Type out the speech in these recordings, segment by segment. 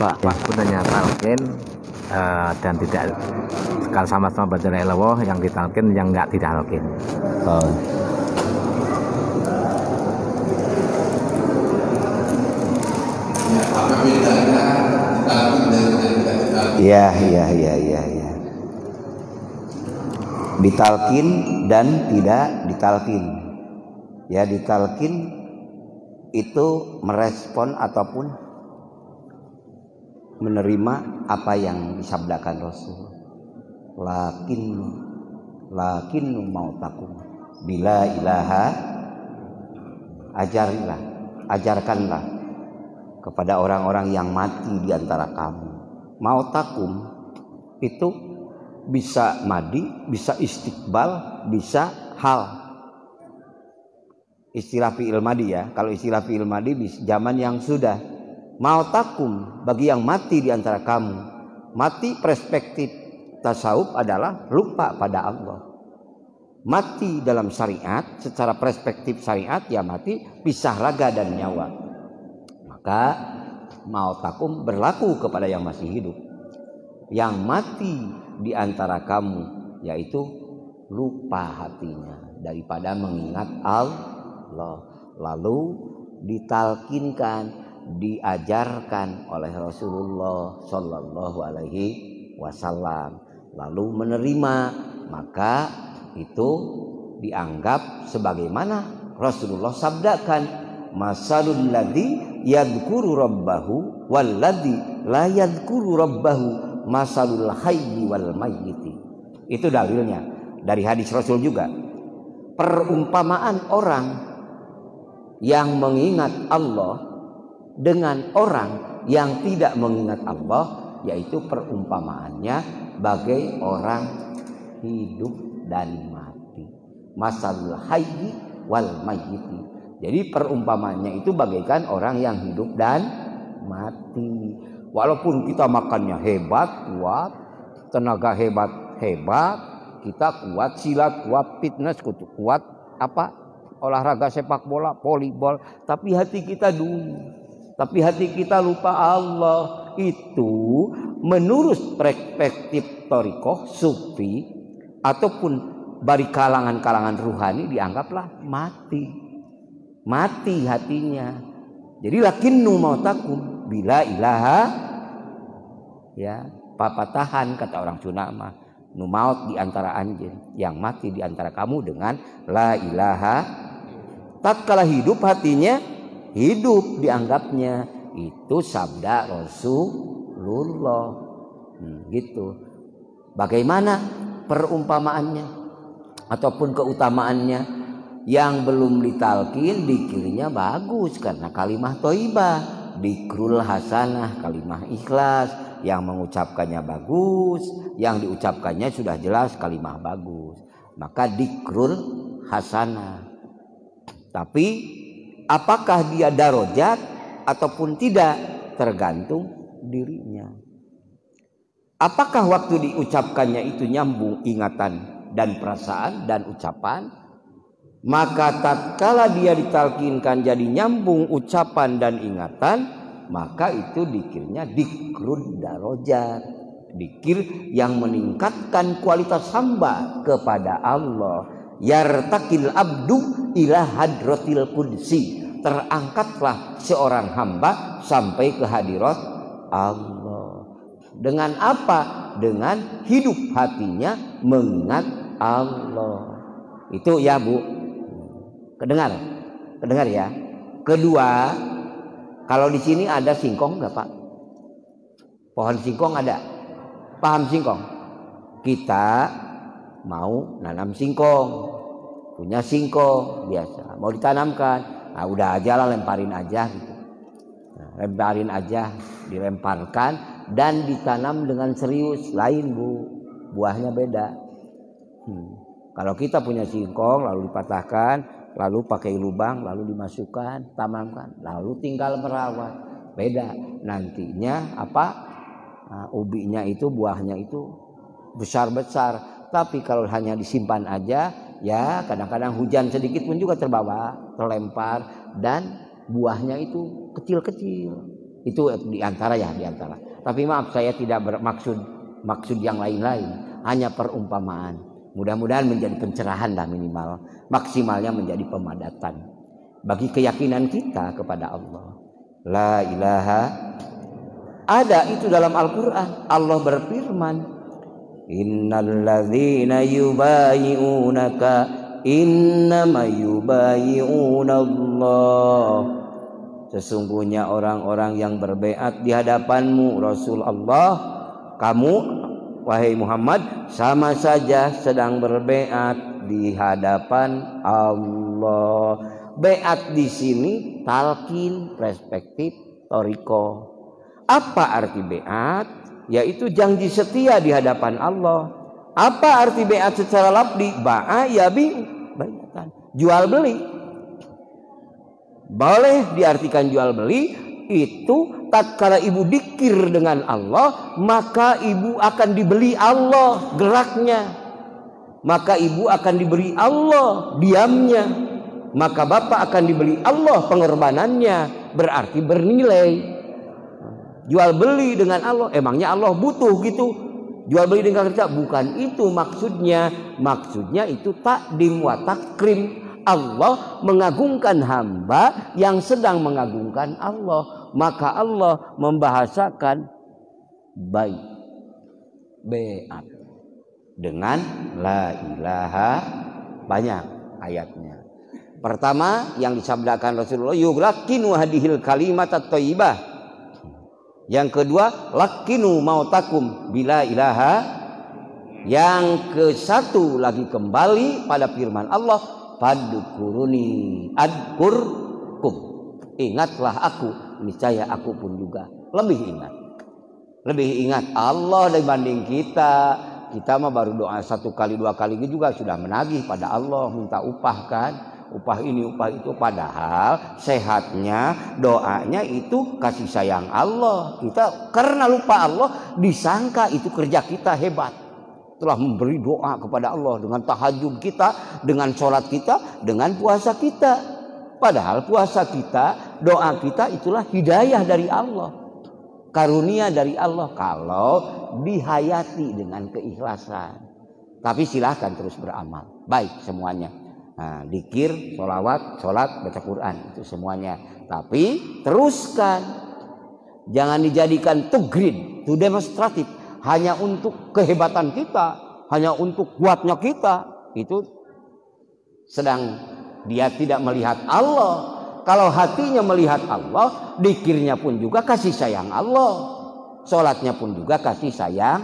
Apa gunanya talqin dan tidak, kalau sama-sama baca la ilaha illallah yang ditalqin yang enggak ditalqin? Apa bedanya ditalqin dan tidak ditalqin? Iya. Ditalqin dan tidak ditalqin. Ya, ditalqin itu merespon ataupun menerima apa yang disabdakan Rasul. Lakinnu mautakum bila ilaha, ajarkanlah kepada orang-orang yang mati di antara kamu. Mautakum itu bisa madi, bisa istiqbal, bisa hal. Istilah fi'il madi ya. Kalau istilah fi'il madi zaman yang sudah. Mautakum bagi yang mati di antara kamu. Mati perspektif tasawuf adalah lupa pada Allah. Mati dalam syariat, secara perspektif syariat ya mati pisah raga dan nyawa. Maka mautakum berlaku kepada yang masih hidup. Yang mati di antara kamu yaitu lupa hatinya daripada mengingat Allah. Lalu ditalkinkan, diajarkan oleh Rasulullah Shallallahu Alaihi Wasallam, lalu menerima, maka itu dianggap sebagaimana Rasulullah sabdakan, masalul ladzi yadhkuru rabbahu wal ladzi la yadhkuru rabbahu masalul hayyi wal mayyiti. Itu dalilnya dari hadis Rasul juga. Perumpamaan orang yang mengingat Allah dengan orang yang tidak mengingat Allah, yaitu perumpamaannya bagai orang hidup dan mati. Masalul hayyi wal mayyiti. Jadi perumpamaannya itu bagaikan orang yang hidup dan mati. Walaupun kita makannya hebat, kuat, tenaga hebat, kita kuat silat, kuat fitness, kuat olahraga sepak bola, volleyball, tapi hati kita dulu. Tapi hati kita lupa Allah. Itu menurut perspektif thariqah sufi ataupun dari kalangan-kalangan ruhani dianggaplah mati. Mati hatinya. Jadi lakinnu mautakum bila ilaha, ya, papatahan kata orang Sunda mah. Nu maut di antara anjeun, yang mati di antara kamu dengan la ilaha. Tatkala hidup hatinya hidup dianggapnya. Itu sabda Rasulullah. Gitu. Bagaimana perumpamaannya ataupun keutamaannya? Yang belum ditalkin dikiranya bagus karena kalimah thayyibah, dikrul hasanah, kalimah ikhlas. Yang mengucapkannya bagus, yang diucapkannya sudah jelas kalimah bagus, maka dikrul hasanah. Tapi apakah dia darajat ataupun tidak tergantung dirinya. Apakah waktu diucapkannya itu nyambung ingatan dan perasaan dan ucapan? Maka tatkala dia ditalkinkan jadi nyambung ucapan dan ingatan, maka itu dikirnya dikrud darajat, dikir yang meningkatkan kualitas hamba kepada Allah. Yartakil abdu ila hadratil qudsi, terangkatlah seorang hamba sampai ke hadirat Allah. Dengan apa? Dengan hidup hatinya mengingat Allah. Itu ya Bu. Kedengar ya. Kedua, kalau di sini ada singkong enggak Pak? Pohon singkong ada? Paham singkong? Kita mau nanam singkong, punya singkong biasa, mau ditanamkan, nah udah aja lah lemparin aja gitu. Nah, lemparin aja, dilemparkan dan ditanam dengan serius. Lain Bu, buahnya beda. Kalau kita punya singkong lalu dipatahkan, lalu pakai lubang, lalu dimasukkan, tanamkan, lalu tinggal merawat, beda. Nantinya apa? Nah, ubinya itu, buahnya itu besar-besar. Tapi kalau hanya disimpan aja, ya kadang-kadang hujan sedikit pun juga terbawa, terlempar, dan buahnya itu kecil-kecil. Itu diantara. Tapi maaf, saya tidak bermaksud yang lain-lain, hanya perumpamaan. Mudah-mudahan menjadi pencerahan lah minimal, maksimalnya menjadi pemadatan bagi keyakinan kita kepada Allah. La ilaha, ada itu dalam Al-Quran. Allah berfirman, innalladzina yubayi'unaka innama yubayi'unallah. Sesungguhnya orang-orang yang berbaiat di hadapanmu Rasulullah, kamu wahai Muhammad sama saja sedang berbaiat di hadapan Allah. Baiat di sini talqin, perspektif, thariqah. Apa arti baiat? Yaitu janji setia di hadapan Allah. Apa arti baiat secara lafzi? Ba'a yabi, baiatan, jual beli. Boleh diartikan jual beli itu tatkala ibu dikir dengan Allah, maka ibu akan dibeli Allah geraknya, maka ibu akan diberi Allah diamnya, maka bapak akan dibeli Allah pengorbanannya, berarti bernilai. Jual beli dengan Allah, emangnya Allah butuh gitu? Jual beli dengan kerja, bukan itu maksudnya. Maksudnya itu takdim wa takrim. Allah mengagungkan hamba yang sedang mengagungkan Allah, maka Allah membahasakan baiat dengan la ilaha, banyak ayatnya. Pertama yang disabdakan Rasulullah, yughlaqinu hadhil kalimat at-thayyibah. Yang kedua, lakinu mautakum bila ilaha. Yang ke satu lagi kembali pada firman Allah, fadkuruni adkurkum. Ingatlah aku, niscaya aku pun juga lebih ingat. Lebih ingat Allah dibanding kita. Kita mah baru doa 1 kali 2 kali juga sudah menagih pada Allah, minta upah kan. Upah ini, upah itu. Padahal sehatnya doanya itu kasih sayang Allah. Kita karena lupa Allah, disangka itu kerja kita hebat, telah memberi doa kepada Allah dengan tahajud kita, dengan sholat kita, dengan puasa kita. Padahal puasa kita, doa kita itulah hidayah dari Allah, karunia dari Allah kalau dihayati dengan keikhlasan. Tapi silahkan terus beramal baik semuanya. Nah, dikir, sholawat, sholat, baca Quran, itu semuanya. Tapi teruskan, jangan dijadikan to grid, to demonstratif, hanya untuk kehebatan kita, hanya untuk kuatnya kita. Itu sedang dia tidak melihat Allah. Kalau hatinya melihat Allah, dikirnya pun juga kasih sayang Allah, sholatnya pun juga kasih sayang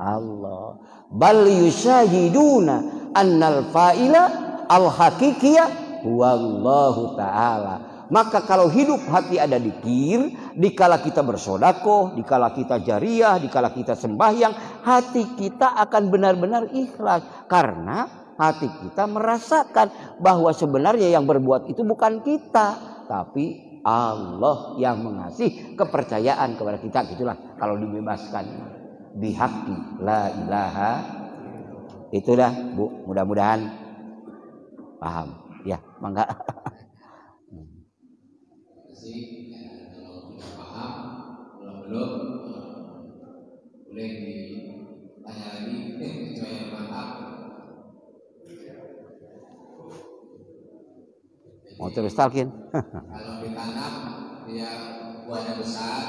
Allah. Bal yusyahiduna annal fa'ila al-hakikiyah huwallahu ta'ala. Maka kalau hidup hati ada dikir, dikala kita bersodakoh, dikala kita jariah, dikala kita sembahyang, hati kita akan benar-benar ikhlas. Karena hati kita merasakan bahwa sebenarnya yang berbuat itu bukan kita, tapi Allah yang mengasih kepercayaan kepada kita. Gitulah kalau dibebaskan bihaqi la ilaha. Itulah Bu, mudah-mudahan paham ya, mangga. Kalau sudah paham, kalau belum boleh ditanya lagi supaya mantap. Mau terus talkin? Kalau ditanam dia buahnya besar,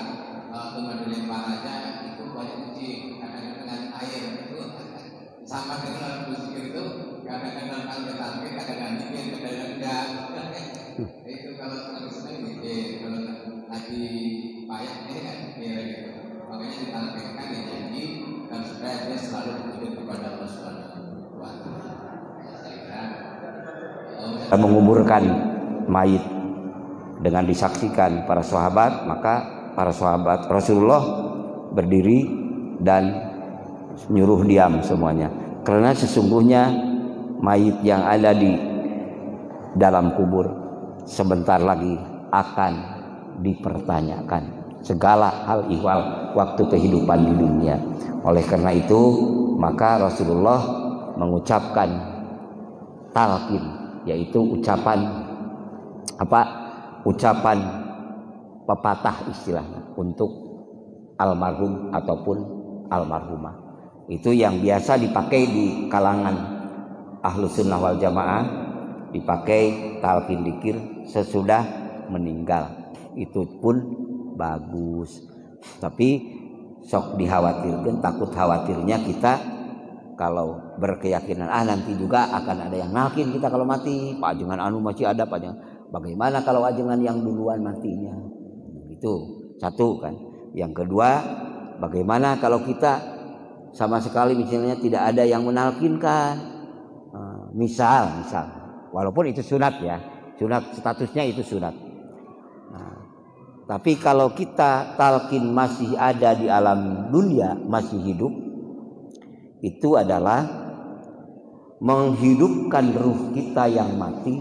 kalau cuma dilempar aja itu buahnya kecil. Kadang-kadang dengan air itu sama dengan musik itu, kadang-kadang kalau ditanam, kadang-kadang dikit, kadang-kadang enggak. Itu kalau senang dikit, kalau lagi payah ini kan kira gitu. Makanya ditanamkan janji dan supaya dia selalu berwujud kepada Allah Subhanahu wa Ta'ala. Saya kira menguburkan mayit dengan disaksikan para sahabat, maka para sahabat Rasulullah berdiri dan nyuruh diam semuanya, karena sesungguhnya mayit yang ada di dalam kubur sebentar lagi akan dipertanyakan segala hal ihwal waktu kehidupan di dunia. Oleh karena itu maka Rasulullah mengucapkan talqin, yaitu ucapan ucapan pepatah istilahnya untuk almarhum ataupun almarhumah. Itu yang biasa dipakai di kalangan Ahlus Sunnah wal Jamaah, dipakai talqin dzikir sesudah meninggal. Itu pun bagus. Tapi sok dikhawatirkan, takut khawatirnya kita kalau berkeyakinan nanti juga akan ada yang nalkin kita kalau mati. Pak Ajengan anu masih ada, Pak Ajengan. Bagaimana kalau ajengan yang duluan matinya? Itu satu kan. Yang kedua, bagaimana kalau kita sama sekali misalnya tidak ada yang menalkinkan? Misal, walaupun itu sunat ya, sunat statusnya itu sunat. Tapi kalau kita talqin masih ada di alam dunia, masih hidup, itu adalah menghidupkan ruh kita yang mati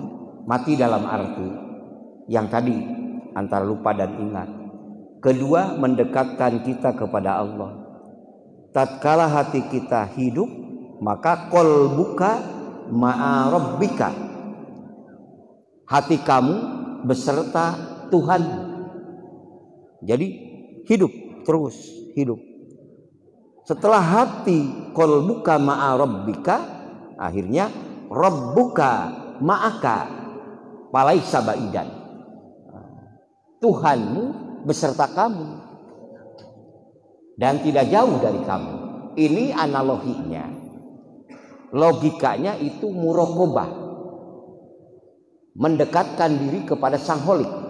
dalam arti yang tadi antara lupa dan ingat. Kedua, mendekatkan kita kepada Allah. Tatkala hati kita hidup, maka qalbuka ma'a rabbika, hati kamu beserta Tuhan. Jadi hidup, terus hidup. Setelah hati qalbuka ma'a rabbika, akhirnya rabbuka ma'aka palaisa ba'idan, Tuhanmu beserta kamu dan tidak jauh dari kamu. Ini analoginya, logikanya itu muraqabah, mendekatkan diri kepada Sang Holik.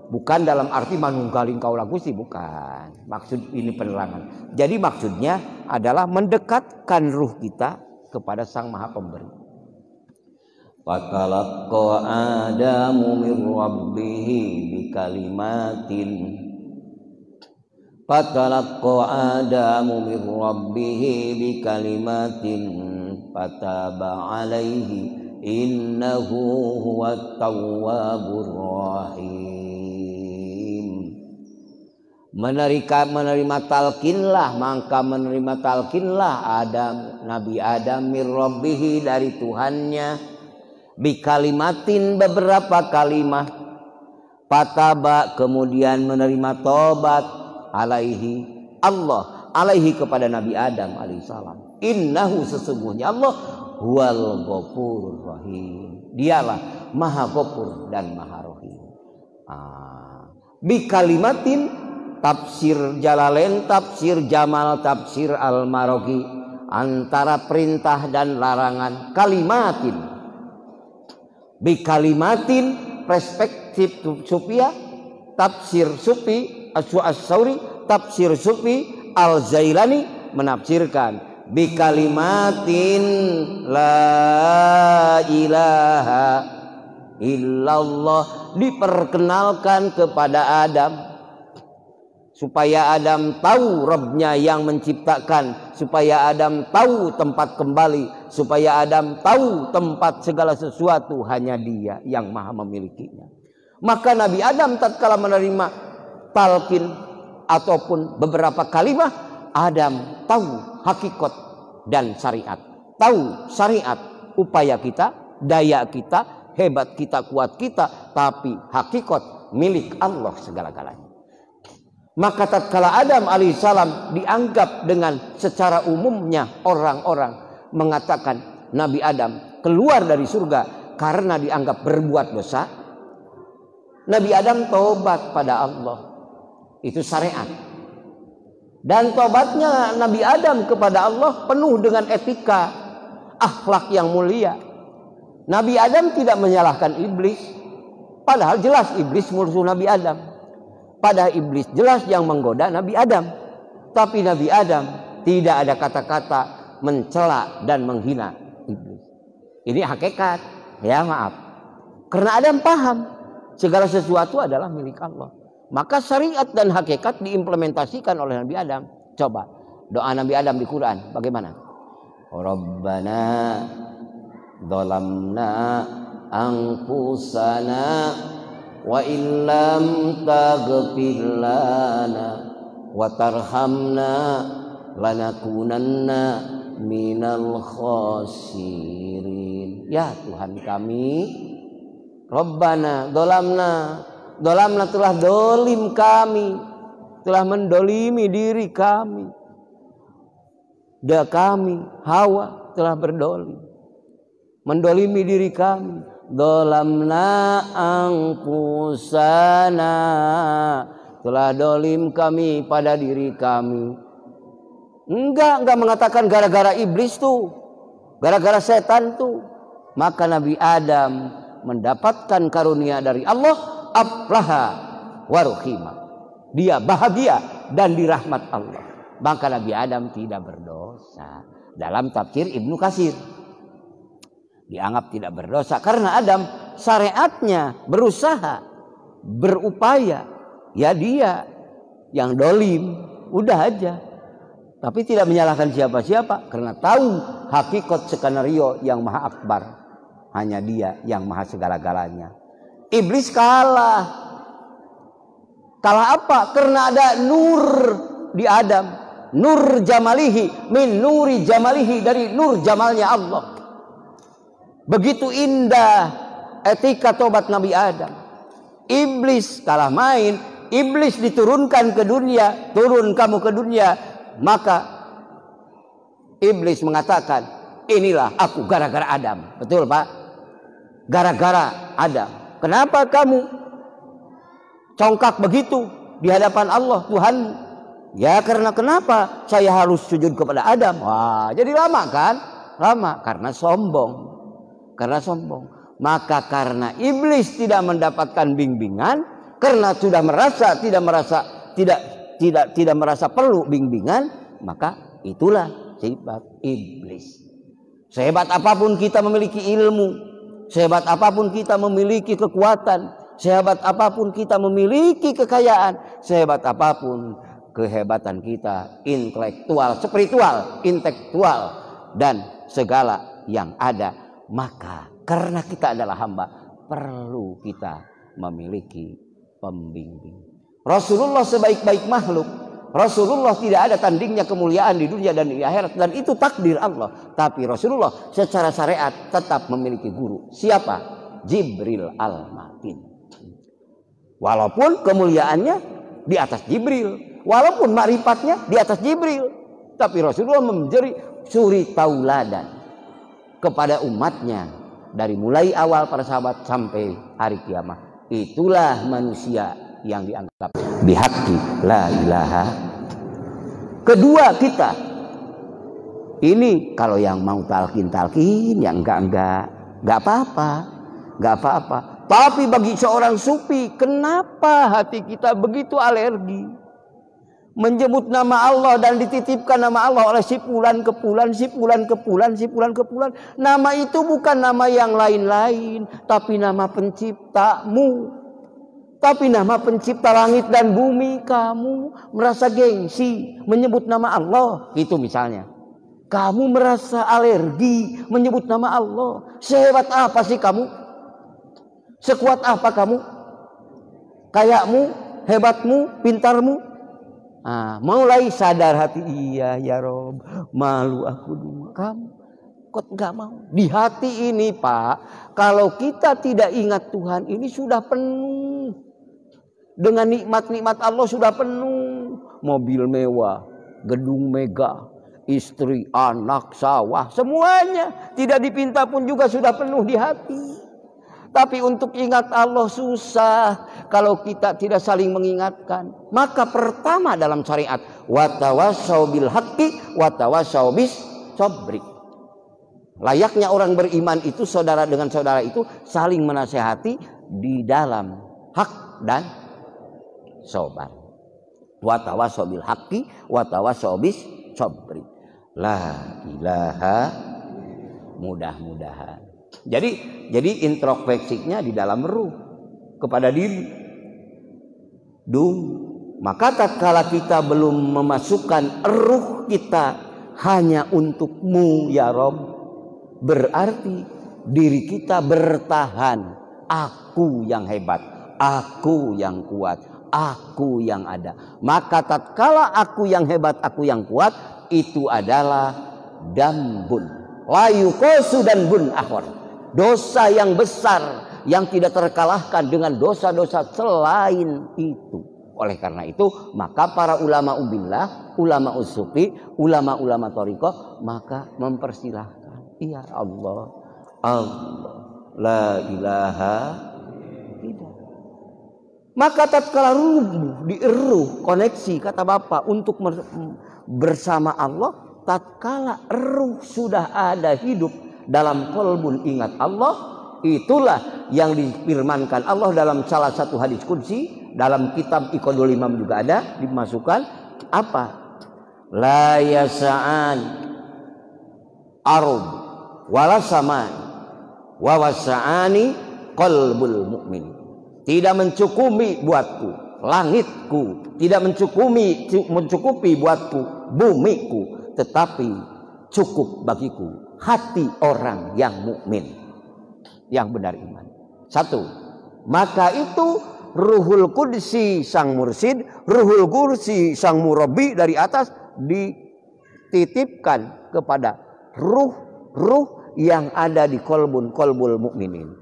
Bukan dalam arti manunggalin kaulah Gusti, bukan. Maksud ini penerangan. Jadi maksudnya adalah mendekatkan ruh kita kepada Sang Maha Pemberi. Fatalaqa Adamu min rabbih bikalimatin. Fatalaqa Adamu min rabbih bikalimatin fataba alaihi innahu huwat tawwabur rahim. Menerima talqinlah, maka menerima talqinlah Nabi Adam min rabbih, dari Tuhannya, bikalimatin, beberapa kalimat, fataba, kemudian menerima tobat, alaihi, Allah, alaihi kepada Nabi Adam alaihissalam. Innahu, sesungguhnya Allah, huwal ghafurur rahim, dialah maha ghafur dan maha rahim. Bikalimatin, tafsir Jalalain, tafsir Jamal, tafsir Al-Maraghi, antara perintah dan larangan. Kalimatin, bikalimatin, perspektif Sufiyah, tafsir Sufi As-Sauri, tafsir Sufi Al-Zailani menafsirkan bikalimatin la ilaha illallah, diperkenalkan kepada Adam supaya Adam tahu Rabbnya yang menciptakan, supaya Adam tahu tempat kembali, supaya Adam tahu tempat segala sesuatu hanya Dia yang maha memilikinya. Maka Nabi Adam tatkala menerima talqin ataupun beberapa kalimat, Adam tahu hakikat dan syariat, tahu syariat, upaya kita, daya kita, hebat kita, kuat kita, tapi hakikat milik Allah segala-galanya. Maka tatkala Adam alaihissalam dianggap dengan secara umumnya orang-orang mengatakan Nabi Adam keluar dari surga karena dianggap berbuat dosa, Nabi Adam tobat pada Allah. Itu syariat. Dan tobatnya Nabi Adam kepada Allah penuh dengan etika, akhlak yang mulia. Nabi Adam tidak menyalahkan iblis, padahal jelas iblis musuh Nabi Adam. Padahal iblis jelas yang menggoda Nabi Adam. Tapi Nabi Adam tidak ada kata-kata mencela dan menghina iblis. Ini hakikat. Ya maaf. Karena Adam paham Segala sesuatu adalah milik Allah. Maka syariat dan hakikat diimplementasikan oleh Nabi Adam. Coba doa Nabi Adam di Quran bagaimana? Rabbana dzalamna anfusana wa illam taghfir lana wa tarhamna lanakunanna minal khasirin. Ya Tuhan kami, Rabbana dolamna telah dolim kami, telah mendolimi diri kami. Kami Hawa telah berdolim, mendolimi diri kami. Dolamna angkusana, telah dolim kami pada diri kami. Enggak mengatakan gara-gara iblis tuh, gara-gara setan tuh. Maka Nabi Adam mendapatkan karunia dari Allah, aflaha waruhima. Dia bahagia dan dirahmat Allah. Maka Nabi Adam tidak berdosa. Dalam tafsir Ibnu Katsir dianggap tidak berdosa karena Adam syariatnya berusaha, berupaya. Ya dia yang dolim, udah aja. Tapi tidak menyalahkan siapa-siapa karena tahu hakikat skenario yang maha akbar. Hanya dia yang maha segala-galanya. Iblis kalah. Kalah apa? Karena ada nur di Adam. Nur jamalihi min nuri jamalihi, dari nur jamalnya Allah. Begitu indah etika tobat Nabi Adam. Iblis kalah main. Iblis diturunkan ke dunia. Turun kamu ke dunia. Maka Iblis mengatakan, inilah aku gara-gara Adam. Betul Pak? Gara-gara Adam. Kenapa kamu congkak begitu di hadapan Allah Tuhan? Ya karena kenapa saya harus sujud kepada Adam? Wah, jadi lama kan? Lama karena sombong. Karena sombong. Maka karena iblis tidak mendapatkan bimbingan, karena sudah merasa tidak merasa perlu bimbingan, maka itulah sifat iblis. Sehebat apapun kita memiliki ilmu, sehebat apapun kita memiliki kekuatan, sehebat apapun kita memiliki kekayaan, sehebat apapun kehebatan kita intelektual, spiritual, intelektual dan segala yang ada, maka karena kita adalah hamba, perlu kita memiliki pembimbing. Rasulullah sebaik-baik makhluk, Rasulullah tidak ada tandingnya kemuliaan di dunia dan di akhirat, dan itu takdir Allah. Tapi Rasulullah secara syariat tetap memiliki guru. Siapa? Jibril al-Matin. Walaupun kemuliaannya di atas Jibril, walaupun makrifatnya di atas Jibril, tapi Rasulullah menjadi suri tauladan kepada umatnya dari mulai awal para sahabat sampai hari kiamat. Itulah manusia yang dianggap bihaqqi la ilaha. Kedua kita ini kalau yang mau talqin yang enggak apa-apa. Tapi bagi seorang sufi, kenapa hati kita begitu alergi menyebut nama Allah dan dititipkan nama Allah oleh sipulan kepulan. Nama itu bukan nama yang lain-lain, tapi nama penciptamu. Tapi nama pencipta langit dan bumi, kamu merasa gengsi menyebut nama Allah. Itu misalnya. Kamu merasa alergi menyebut nama Allah. Sehebat apa sih kamu? Sekuat apa kamu? Kayakmu, hebatmu, pintarmu? Mulai sadar hati, iya ya Rob, malu aku dulu. Kamu kok nggak mau? Di hati ini Pak, kalau kita tidak ingat Tuhan, ini sudah penuh. Dengan nikmat-nikmat Allah sudah penuh. Mobil mewah, gedung megah, istri, anak, sawah, semuanya. Tidak dipinta pun juga sudah penuh di hati. Tapi untuk ingat Allah susah kalau kita tidak saling mengingatkan. Maka pertama dalam syariat, watawasau bil haqqi watawasau bis sabri. Layaknya orang beriman itu saudara dengan saudara itu saling menasehati di dalam hak dan sabar. Watawasau bil haqqi watawasau bis sabri. La ilaha, mudah-mudahan. Jadi introspeksinya di dalam ruh. kepada diri. Maka tatkala kita belum memasukkan ruh kita hanya untukmu ya Rob, berarti diri kita bertahan. Aku yang hebat, aku yang kuat, aku yang ada. Maka tatkala aku yang hebat, aku yang kuat, itu adalah dambun, layukosu dan bun akhor, dosa yang besar yang tidak terkalahkan dengan dosa-dosa selain itu. Oleh karena itu, maka para ulama ubillah, ulama usufi, ulama-ulama thariqah, maka mempersilahkan. Ya Allah, Allah, la ilaha tidak. Maka tatkala rubuh, dieruh, koneksi kata Bapak untuk bersama Allah, tatkala ruh sudah ada hidup dalam qalbun ingat Allah, itulah yang difirmankan Allah dalam salah satu hadis qudsi. Dalam kitab Iqadul Imam juga ada dimasukkan apa? La yasa'an arub wala saman wa wasa'ani qalbul mu'min. Tidak mencukupi buatku langitku, tidak mencukupi buatku bumiku, tetapi cukup bagiku hati orang yang mukmin, yang benar iman. Satu, maka itu Ruhul Qudsi sang mursid, Ruhul Qudsi sang murabbi dari atas dititipkan kepada ruh yang ada di kolbul mukminin.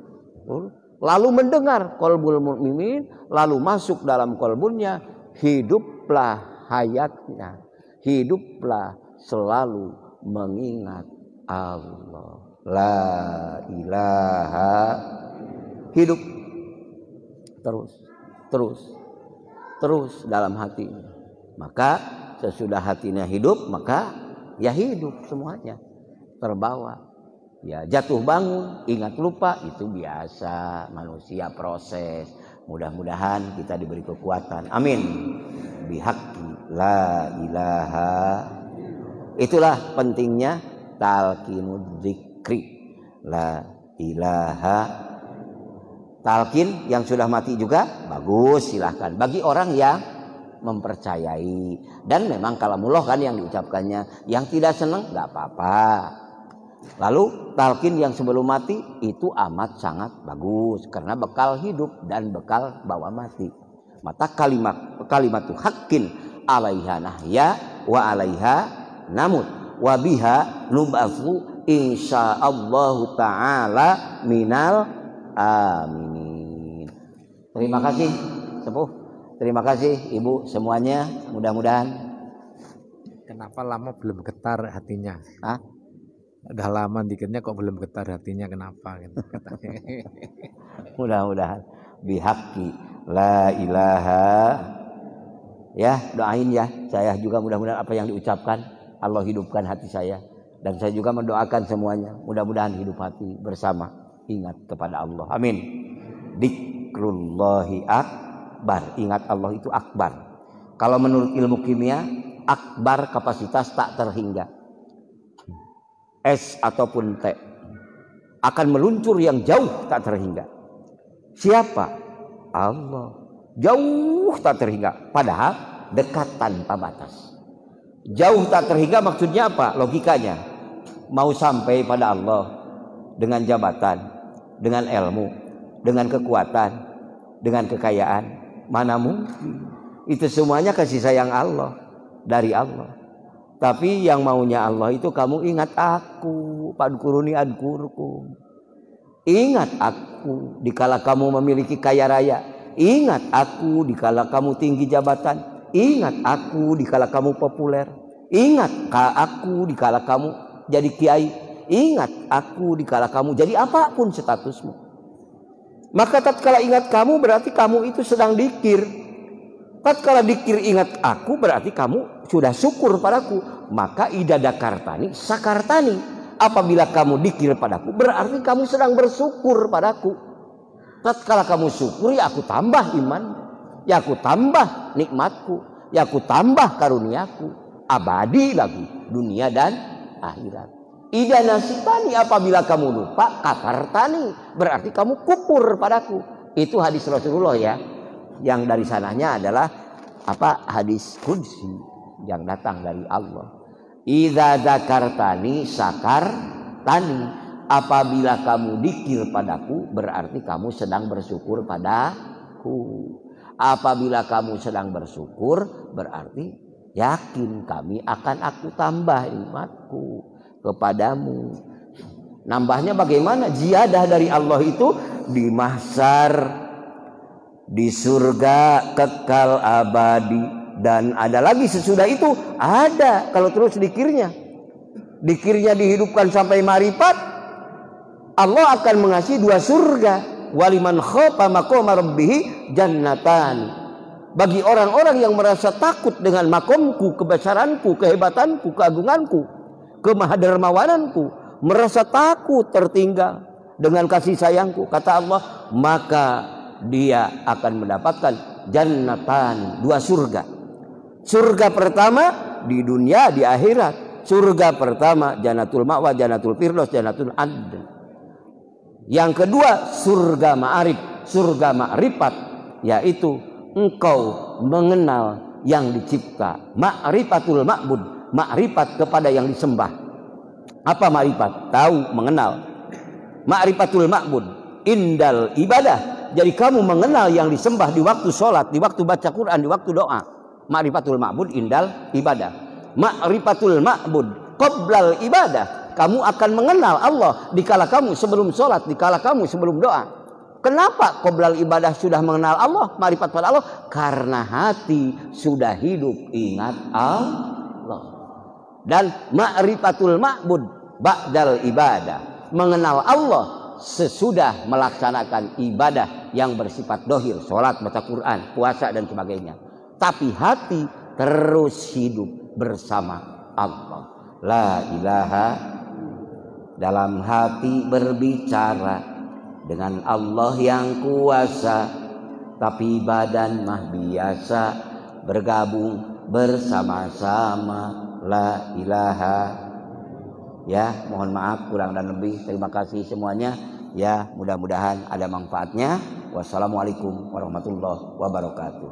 Lalu mendengar kolbul mukminin, lalu masuk dalam kolbunnya, hiduplah hayatnya, hiduplah selalu mengingat Allah. La ilaha, hidup terus dalam hatinya. Maka sesudah hatinya hidup, maka ya hidup semuanya, terbawa. Ya jatuh bangun, ingat lupa, itu biasa manusia proses. Mudah-mudahan kita diberi kekuatan. Amin. Bihaqqi la ilaha. Itulah pentingnya talqinud dzikri. La ilaha. Talqin yang sudah mati juga bagus, silahkan. Bagi orang yang mempercayai. Dan memang kalamullah kan yang diucapkannya. Yang tidak senang gak apa-apa. Lalu talqin yang sebelum mati itu amat sangat bagus. Karena bekal hidup dan bekal bawa mati. Maka kalimatu haqqin alaiha nahya wa alaiha namut. Wa biha nub'atsu insyaallahu ta'ala minal amin. Terima kasih sepuh, terima kasih ibu semuanya. Mudah-mudahan. Kenapa lama belum getar hatinya? Hah? Udah lama dikitnya kok belum getar hatinya, kenapa? Gitu. Mudah-mudahan bihaqqi la ilaha. Ya doain ya, saya juga mudah-mudahan apa yang diucapkan Allah hidupkan hati saya. Dan saya juga mendoakan semuanya, mudah-mudahan hidup hati bersama ingat kepada Allah. Amin. Dzikrullahi akbar. Ingat Allah itu akbar. Kalau menurut ilmu kimia, akbar kapasitas tak terhingga. S ataupun T akan meluncur yang jauh tak terhingga. Siapa? Allah. Jauh tak terhingga. Padahal dekat tanpa batas. Jauh tak terhingga maksudnya apa? Logikanya. Mau sampai pada Allah dengan jabatan, dengan ilmu, dengan kekuatan, dengan kekayaan, mana mungkin? Itu semuanya kasih sayang Allah, dari Allah. Tapi yang maunya Allah itu kamu ingat aku, padkuruni adkurkum. Ingat aku dikala kamu memiliki kaya raya. Ingat aku dikala kamu tinggi jabatan. Ingat aku dikala kamu populer. Ingat aku dikala kamu jadi kiai. Ingat aku dikala kamu jadi apapun statusmu. Maka tatkala ingat kamu berarti kamu itu sedang dikir. Tatkala dikir ingat aku berarti kamu sudah syukur padaku. Maka idada kartani sakartani. Apabila kamu dikir padaku berarti kamu sedang bersyukur padaku. Tatkala kamu syukur ya aku tambah iman. Ya aku tambah nikmatku. Ya aku tambah karuniaku. Abadi lagi dunia dan akhirat. Ida nasibani apabila kamu lupa kafartani berarti kamu kufur padaku. Itu hadis Rasulullah ya. Yang dari sananya adalah apa? Hadis qudsi yang datang dari Allah. Idza dzakartani sakartani. Apabila kamu dzikir padaku, berarti kamu sedang bersyukur padaku. Apabila kamu sedang bersyukur, berarti yakin kami akan aku tambah nikmatku kepadamu. Nambahnya bagaimana? Ziyadah dari Allah itu di mahsyar, di surga kekal abadi, dan ada lagi sesudah itu ada kalau terus dikirnya dihidupkan sampai marifat, Allah akan mengasihi 2 surga. Waliman khafa maqama rabbih jannatan. Bagi orang-orang yang merasa takut dengan makomku, kebesaranku, kehebatanku, keagunganku, kemahadermawananku, merasa takut tertinggal dengan kasih sayangku, kata Allah, maka dia akan mendapatkan jannatan, 2 surga. Surga pertama di dunia, di akhirat. Surga pertama jannatul ma'wa, jannatul firdaus, jannatul adn. Yang kedua surga ma'arif, surga ma'rifat, yaitu engkau mengenal yang dicipta. Ma'rifatul ma'bud, ma'rifat kepada yang disembah. Apa ma'rifat? Tahu, mengenal. Ma'rifatul ma'bud indal ibadah. Jadi kamu mengenal yang disembah di waktu sholat, di waktu baca Quran, di waktu doa. Ma'rifatul ma'bud indal ibadah. Ma'rifatul ma'bud qoblal ibadah. Kamu akan mengenal Allah dikala kamu sebelum sholat, dikala kamu sebelum doa. Kenapa qoblal ibadah sudah mengenal Allah, ma'rifat pada Allah? Karena hati sudah hidup ingat Allah. Dan ma'rifatul ma'bud ba'dal ibadah, mengenal Allah sesudah melaksanakan ibadah yang bersifat dohir, sholat, baca Quran, puasa dan sebagainya. Tapi hati terus hidup bersama Allah. La ilaha, dalam hati berbicara dengan Allah yang kuasa, tapi badan mah biasa bergabung bersama-sama. La ilaha. Ya, mohon maaf kurang dan lebih. Terima kasih semuanya. Ya, mudah-mudahan ada manfaatnya. Wassalamualaikum warahmatullahi wabarakatuh.